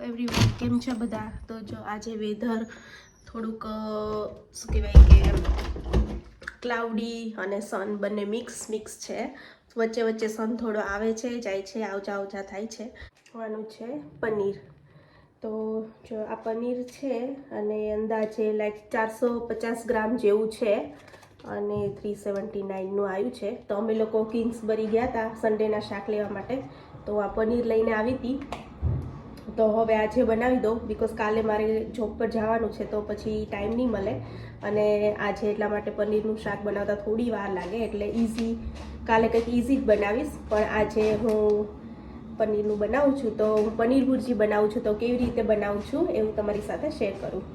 Everyone, કેમ છે બધા? તો જો આજે વેધર થોડુંક શું કહેવાય કે ક્લાઉડી અને સન બંને મિક્સ છે. વચ્ચે વચ્ચે સન થોડો આવે છે, જાય છે, આવજા થાય છે. ખાવાનું છે પનીર. તો જો આ પનીર છે અને અંદાજે લાઈક 450 ગ્રામ જેવું છે અને 379નું આવ્યું છે. તો અમે લોકો કિંગ્સબરી ગયા હતા સન્ડેના શાક લેવા માટે, તો આ પનીર લઈને આવી હતી. તો હવે આજે બનાવી દો, બિકોઝ કાલે મારે જોબ પર જવાનું છે તો પછી ટાઈમ નહીં મળે, અને આજે એટલા માટે પનીરનું શાક બનાવતા થોડી વાર લાગે, એટલે ઇઝી કાલે કંઈક ઇઝી જ બનાવીશ. પણ આજે હું પનીરનું બનાવું છું, તો હું પનીર ભુરજી બનાવું છું. તો કેવી રીતે બનાવું છું એ હું તમારી સાથે શેર કરું.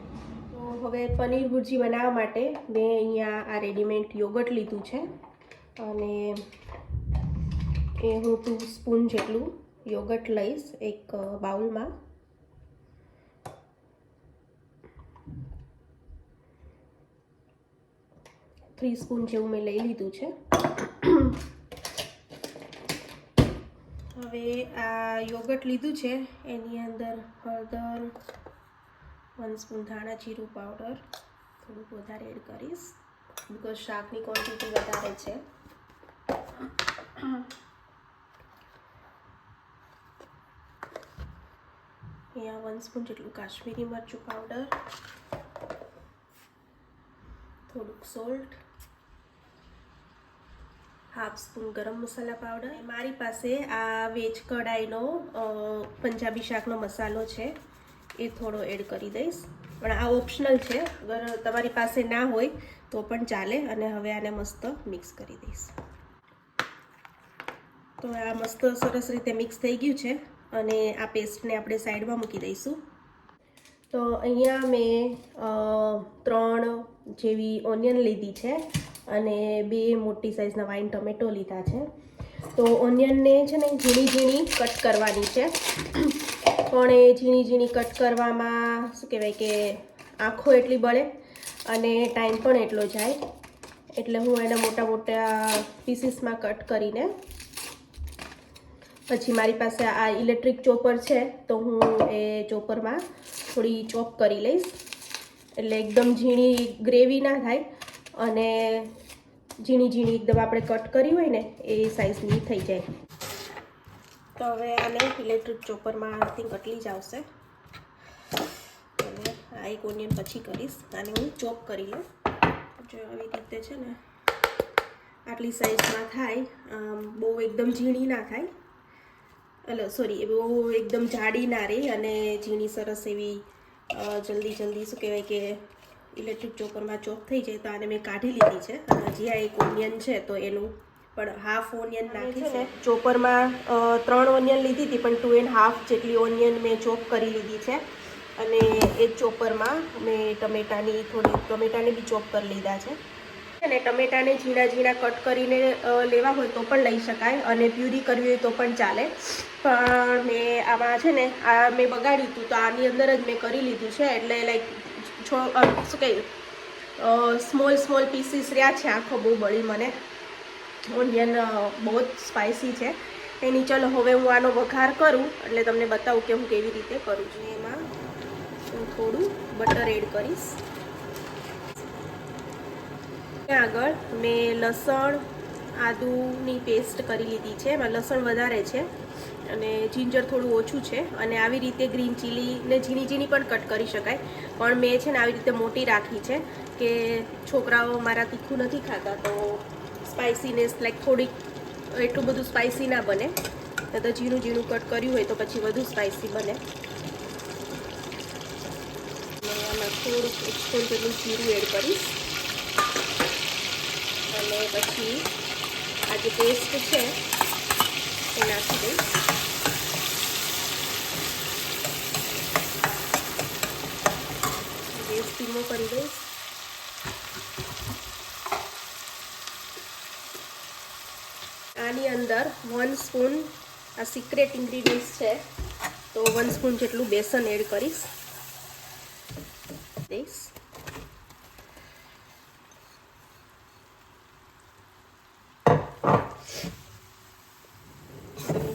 તો હવે પનીર ભુરજી બનાવવા માટે મેં અહીંયા આ રેડીમેડ યોગર્ટ લીધું છે અને એ હું 2 સ્પૂન જેટલું યોગર્ટ લઈશ એક બાઉલમાં. થ્રી સ્પૂન જેવું મેં લઈ લીધું છે. હવે આ યોગર્ટ લીધું છે, એની અંદર હળદર, 1 સ્પૂન ધાણા જીરું પાવડર થોડુંક વધારે એડ કરીશ, બિકોઝ શાકની ક્વોન્ટિટી વધારે છે. અહીંયા 1 સ્પૂન જેટલું કાશ્મીરી મરચું પાવડર, થોડુંક સોલ્ટ, હાફ સ્પૂન ગરમ મસાલા પાવડર. મારી પાસે આ વેજ કઢાઈનો પંજાબી શાકનો મસાલો છે, એ થોડો એડ કરી દઈશ, પણ આ ઓપ્શનલ છે, અગર તમારી પાસે ના હોય તો પણ ચાલે. અને હવે આને મસ્ત મિક્સ કરી દઈશ. તો આ મસ્ત સરસ રીતે મિક્સ થઈ ગયું છે અને આ પેસ્ટને આપણે સાઈડમાં મૂકી દઈશું. તો અહીંયા મેં 3 જેવી ઓનિયન લીધી છે અને 2 મોટી સાઇઝના વાઇન ટમેટો લીધા છે. તો ઓનિયનને છે ને ઝીણી કટ કરવાની છે, પણ એ ઝીણી કટ કરવામાં શું કહેવાય કે આંખો એટલી બળે અને ટાઈમ પણ એટલો જાય, એટલે હું એને મોટા પીસીસમાં કટ કરીને પછી મારી પાસે આ ઇલેક્ટ્રિક ચોપર છે, તો હું એ ચોપરમાં થોડી ચોપ કરી લઈશ, એટલે એકદમ ઝીણી ગ્રેવી ના થાય અને ઝીણી એકદમ આપણે કટ કરી હોય ને એ સાઈઝની થઈ જાય. તો હવે આને ઇલેક્ટ્રિક ચોપરમાં આઈ થિંક આટલી જ આવશે, અને આ એક ઓનિયન પછી કરીશ. આને હું ચોપ કરી લઉં. જો આવી રીતે છે ને આટલી સાઈઝમાં થાય, બહુ એકદમ ઝીણી ના થાય, એટલે સોરી બહુ એકદમ જાડી ના રહે અને ઝીણી સરસ એવી જલ્દી શું કહેવાય કે ઇલેક્ટ્રિક ચોપરમાં ચોપ થઈ જાય. તો આને મેં કાઢી લીધી છે. હજી આ એક ઓનિયન છે તો એનું પણ હાફ ઓનિયન નાખી છે. ચોપરમાં 3 ઓનિયન લીધી હતી, પણ 2.5 જેટલી ઓનિયન મેં ચોપ કરી લીધી છે, અને એ ચોપરમાં મેં ટમેટાને બી ચોપ કરી લીધા છે. અને ટમેટાને ઝીણા કટ કરીને લેવા હોય તો પણ લઈ શકાય, અને પ્યુરી કરવી હોય તો પણ ચાલે. પણ મેં આમાં છે ને આ મેં બગાડ્યું હતું, તો આની અંદર જ મેં કરી લીધું છે, એટલે લાઈક શું કહે સ્મોલ પીસીસ રહ્યા છે. આંખો બહુ બળી મને, ઓનિયન બહુ જ સ્પાઇસી છે એની. ચલો હવે હું આનો વઘાર કરું એટલે તમને બતાવું કે હું કેવી રીતે કરું છું. એમાં હું થોડું બટર એડ કરીશ. આગળ મેં લસણ આદુની પેસ્ટ કરી લીધી છે. એમાં લસણ વધારે છે અને જિંજર થોડું ઓછું છે, અને આવી રીતે ગ્રીન ચીલીને ઝીણી પણ કટ કરી શકાય, પણ મેં છે ને આવી રીતે મોટી રાખી છે કે છોકરાઓ મારા તીખું નથી ખાતા, તો સ્પાઇસીનેસ લાઈક થોડીક એટલું બધું સ્પાઇસી ના બને, તો ઝીણું કટ કર્યું હોય તો પછી વધુ સ્પાઇસી બને. આમાં થોડુંક 1 સ્પૂન જેટલું જીરું એડ કરીશ, અને પછી આ જે પેસ્ટ છે એ નાખી દઈશ. ગેસ ધીમો કરી દઈશ. આની અંદર 1 સ્પૂન આ સિક્રેટ ઇન્ગ્રીડિયન્ટ્સ છે, તો 1 સ્પૂન જેટલું બેસન એડ કરીશ.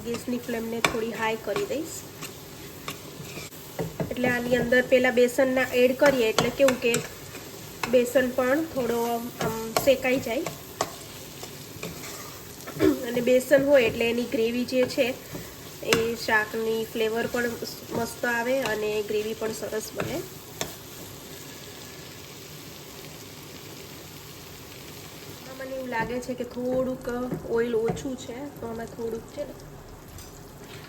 ગેસની ફ્લેમને થોડી હાઈ કરી દઈશ. એટલે આની અંદર પહેલાં બેસનના એડ કરીએ એટલે કેવું કે બેસન પણ થોડો આમ શેકાઈ જાય, અને બેસન હોય એટલે એની ગ્રેવી જે છે એ શાકની ફ્લેવર પણ મસ્ત આવે અને ગ્રેવી પણ સરસ બને. મને એવું લાગે છે કે થોડુંક ઓઇલ ઓછું છે, તો અમે થોડુંક છે ને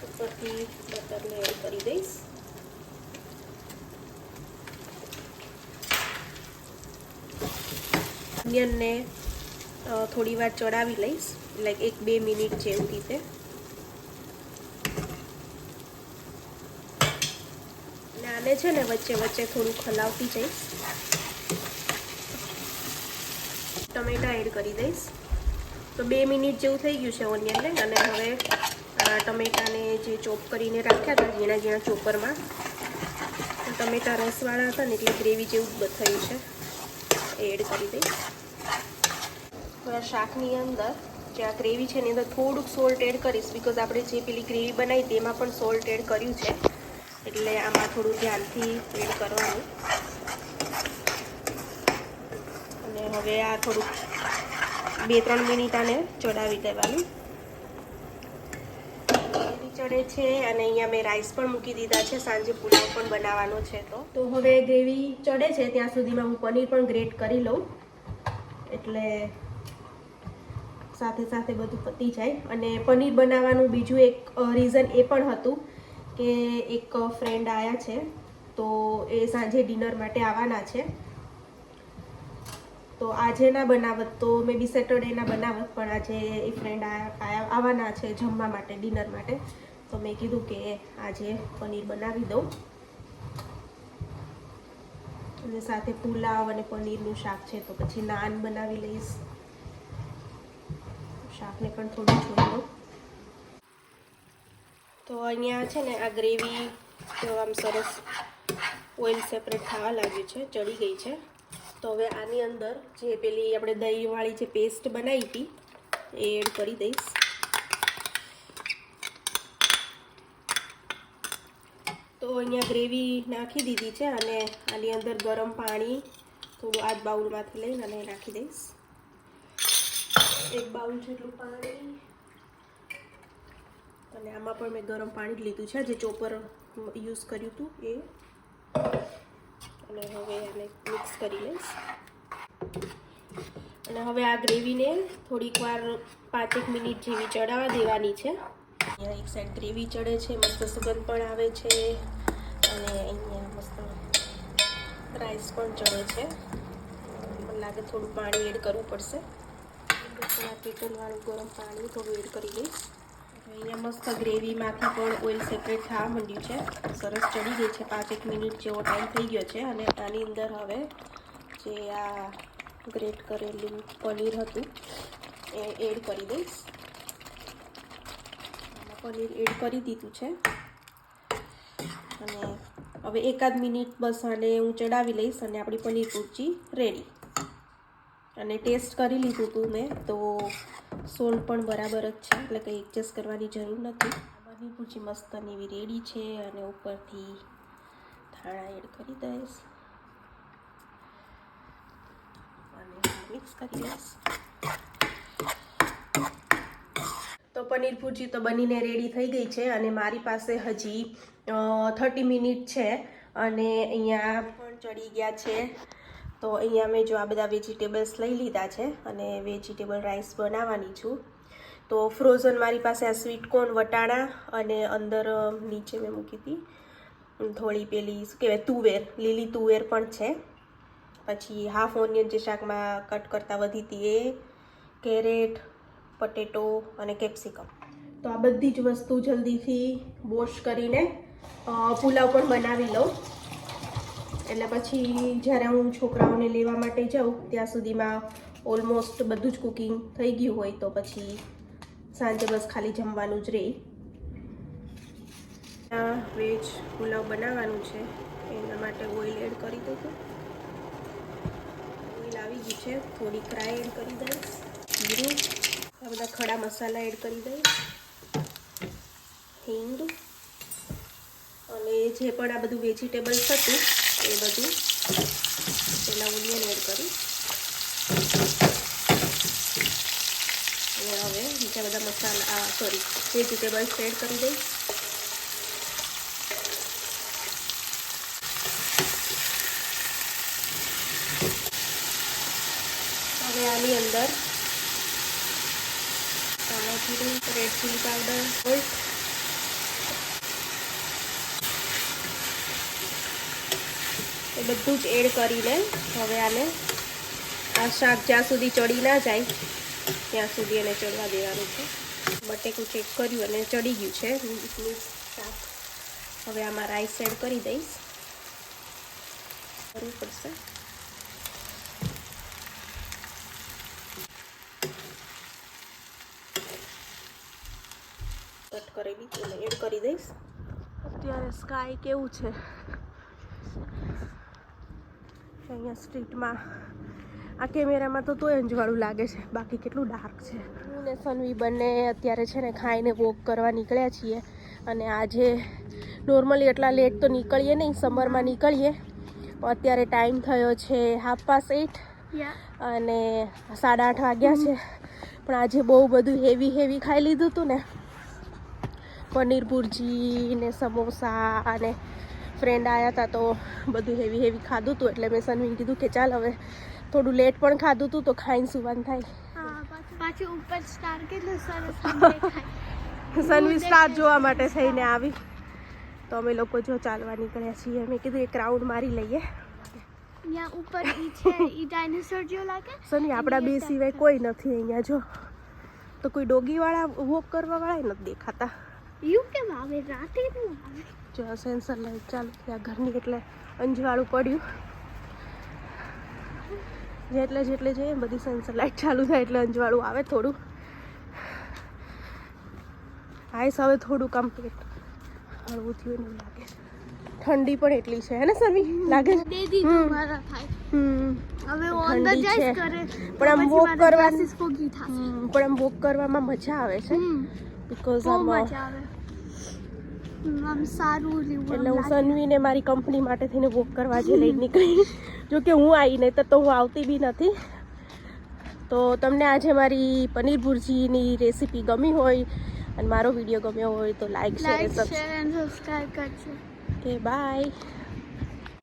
ઉપરથી બટરને એડ કરી દઈશ. ઓનિયનને થોડી વાર ચડાવી લઈશ, લાઈક 1-2 મિનિટ જેવી રીતે. અને આને છે ને વચ્ચે વચ્ચે થોડું હલાવતી જઈશ. ટમેટા એડ કરી દઈશ. તો 2 મિનિટ જેવું થઈ ગયું છે ઓનિયનને, અને હવે ટમેટાને જે ચોપ કરીને રાખ્યા હતા ઝીણા ઝીણા ચોપરમાં, ટમેટા રસવાળા હતા ને એટલે ગ્રેવી જેવું જ થયું છે, એડ કરી દઈશ. હવે શાકની અંદર જે આ ગ્રેવી છે એની અંદર થોડુંક સોલ્ટ એડ કરીશ, બિકોઝ આપણે જે પેલી ગ્રેવી બનાવી તેમાં પણ સોલ્ટ એડ કર્યું છે, એટલે આમાં થોડું ધ્યાનથી એડ કરવાનું. અને હવે આ થોડુંક 2-3 મિનિટ આને ચડાવી દેવાનું. ગ્રેવી ચડે છે અને અહીંયા મેં રાઈસ પણ મૂકી દીધા છે, સાંજે પુલાવ પણ બનાવવાનો છે. તો હવે ગ્રેવી ચડે છે ત્યાં સુધીમાં હું પનીર પણ ગ્રેટ કરી લઉં, એટલે સાથે સાથે બધું પતી જાય. અને પનીર બનાવવાનું બીજું એક રીઝન એ પણ હતું કે એક ફ્રેન્ડ આવ્યા છે, તો એ સાંજે ડિનર માટે આવવાના છે. તો આજે ના બનાવત તો મે બી સેટરડે ના બનાવત, પણ આજે એ ફ્રેન્ડ આવવાના છે જમવા માટે, ડિનર માટે. તો મેં કીધું કે આજે પનીર બનાવી દઉં, અને સાથે પુલાવ અને પનીરનું શાક છે, તો પછી નાન બનાવી લઈશ. શાકને પણ થોડું જોઈ લઉં. તો અહીંયા છે ને આ ગ્રેવી તો આમ સરસ ઓઇલ સેપરેટ થવા લાગ્યું છે, ચડી ગઈ છે. તો હવે આની અંદર જે પેલી આપણે દહીંવાળી જે પેસ્ટ બનાવી હતી એ એડ કરી દઈશ. તો અહીંયા ગ્રેવી નાખી દીધી છે, અને આની અંદર ગરમ પાણી થોડું આ જ બાઉલમાંથી લઈને અને નાખી દઈશ. 1 બાઉલ જેટલું પાણી, અને આમાં પણ મેં ગરમ પાણી જ લીધું છે, જે ચોપર યુઝ કર્યું હતું એ. અને હવે આને મિક્સ કરી લઈશ. અને હવે આ ગ્રેવીને થોડીક વાર 5-1 મિનિટ જેવી ચડાવવા દેવાની છે. અહીંયા એક સાઈડ ગ્રેવી ચડે છે, મસ્ત સુગંધ પણ આવે છે, અને અહીંયા મસ્ત રાઈસ પણ ચડે છે. મને લાગે થોડું પાણી એડ કરવું પડશે. કેટલવાળું ગરમ પાણી થોડું એડ કરી દઈશ. અહીંયા મસ્ત ગ્રેવીમાંથી પણ ઓઇલ સેપરેટ થવા માંડ્યું છે, સરસ ચડી ગઈ છે. 5-1 મિનિટ જેવો ટાઈમ થઈ ગયો છે. અને આની અંદર હવે જે આ ગ્રેટ કરેલું પનીર હતું એ એડ કરી દઈશ. પનીર એડ કરી દીધું છે, અને હવે 1-8 મિનિટ બસ આને હું ચડાવી લઈશ, અને આપણી પનીર ભુરજી રેડી. અને ટેસ્ટ કરી લીધું હતું મેં, તો સોલ્ટ પણ બરાબર જ છે, એટલે કંઈ એડજસ્ટ કરવાની જરૂર નથી. પનીર ભુરજી મસ્તની એવી રેડી છે, અને ઉપરથી ધાણા એડ કરી દઈશ અને મિક્સ કરી દઈશ. તો પનીર ભુરજી તો બનીને રેડી થઈ ગઈ છે, અને મારી પાસે હજી 30 મિનિટ છે, અને અહીંયા પણ ચડી ગયા છે. તો અહીંયા મેં જો આ બધા વેજીટેબલ્સ લઈ લીધા છે, અને વેજીટેબલ રાઈસ બનાવવાની છું. તો ફ્રોઝન મારી પાસે આ સ્વીટ કોર્ન, વટાણા, અને અંદર નીચે મેં મૂકી હતી થોડી પેલી શું કહેવાય તુવેર, લીલી તુવેર પણ છે. પછી હાફ ઓનિયન જે શાકમાં કટ કરતાં વધી હતી એ, કેરેટ, પટેટો અને કેપ્સિકમ. તો આ બધી જ વસ્તુ જલ્દીથી વોશ કરીને પુલાવ પણ બનાવી લઉં, એટલે પછી જ્યારે હું છોકરાઓને લેવા માટે જાઉં ત્યાં સુધીમાં ઓલમોસ્ટ બધું જ કુકિંગ થઈ ગયું હોય, તો પછી સાંજે બસ ખાલી જમવાનું જ રહે. વેજ પુલાવ બનાવવાનું છે, એના માટે ઓઇલ એડ કરી દઉં. ઓઇલ આવી ગયું છે, થોડીક રાઈ એડ કરી દઈશ, જીરું, આ બધા ખડા મસાલા એડ કરી દઈશ, હિંગ, અને જે પણ આ બધું વેજીટેબલ્સ હતું એ બધું પહેલાં ઓનિયન એડ કરી અને હવે બીજા બધા મસાલા વેજીટેબલ્સ એડ કરી દઈશ. હવે આની અંદર કાળા જીરું, રેડ ચીલી પાવડર, સોલ્ટ, એ બધું જ એડ કરીને હવે આને આ શાક જ્યાં સુધી ચડી ના જાય ત્યાં સુધી એને ચડવા દેવાનું છે. બટેકું ચેક કર્યું અને ચડી ગયું છે શાક. હવે આમાં રાઈસ એડ કરી દઈશ. કરવું પડશે. કટ કરેલી એને એડ કરી દઈશ. અત્યારે સ્કાય કેવું છે અહીંયા સ્ટ્રીટમાં. આ કેમેરામાં તો તોય અંજવાળું લાગે છે, બાકી કેટલું ડાર્ક છે. હું ને સનવી બંને અત્યારે છે ને ખાઈને વોક કરવા નીકળ્યા છીએ. અને આજે નોર્મલી એટલા લેટ તો નીકળીએ નહીં, સમરમાં નીકળીએ. અત્યારે ટાઈમ થયો છે 8:30 અને 8:30 વાગ્યા છે. પણ આજે બહુ બધું હેવી ખાઈ લીધું હતું ને, પનીર ભુરજી ને સમોસા અને ફ્રેન્ડ આવ્યા હતા તો બધું હેવી ખાધું હતું. એટલે મેં સનવીને કીધું કે ચાલ હવે થોડું લેટ પણ ખાધું હતું તો ખાઈને સુવાનું થાય. પાછું ઉપર સ્ટાર કેટલું સરસ સનવી સ્ટાર જોવા માટે થઈને આવી. તો અમે લોકો જો ચાલવા નીકળ્યા છીએ. મેં કીધું એક રાઉન્ડ મારી લઈએ. અહીંયા ઉપર ઈ છે, ઈ ડાયનોસોર જેવો લાગે. સની આપણા બે સિવાય કોઈ નથી અહીંયા. જો તો કોઈ ડોગીવાળા વોક કરવાવાળા નથી દેખાતા. યુ કેમ આવે રાતે કેમ આવે? જો સેન્સર લાઈટ ચાલુ થયા ઘરની એટલે અંજવાળું પડ્યું. જેટલે જઈએ બધી સેન્સર લાઈટ ચાલુ થાય એટલે અંજવાળું આવે થોડું. આઈસ હવે થોડું કમ્પ્લીટ હળવું થયું એવું લાગે. ઠંડી પણ એટલી છે હે ને સનવી? લાગે છે દે દીધું મારા થાય. હવે હું અંદર જઈશ કરે પણ આમ વોક કરવાની ફોગી થશે. પણ આમ વોક કરવામાં મજા આવે છે બીકોઝ આમ મજા આવે. આમ સારું રહ્યું. એટલે હું સનવીને મારી કંપની માટે થઈને વોક કરવા જે લઈ નીકળી. જો કે હું આવી નહીં તો હું આવતી બી નથી. તો તમને આજે મારી પનીર ભુરજીની રેસીપી ગમી હોય અને મારો વિડીયો ગમ્યો હોય તો લાઈક શેર અને સબસ્ક્રાઇબ કરજો. Okay bye.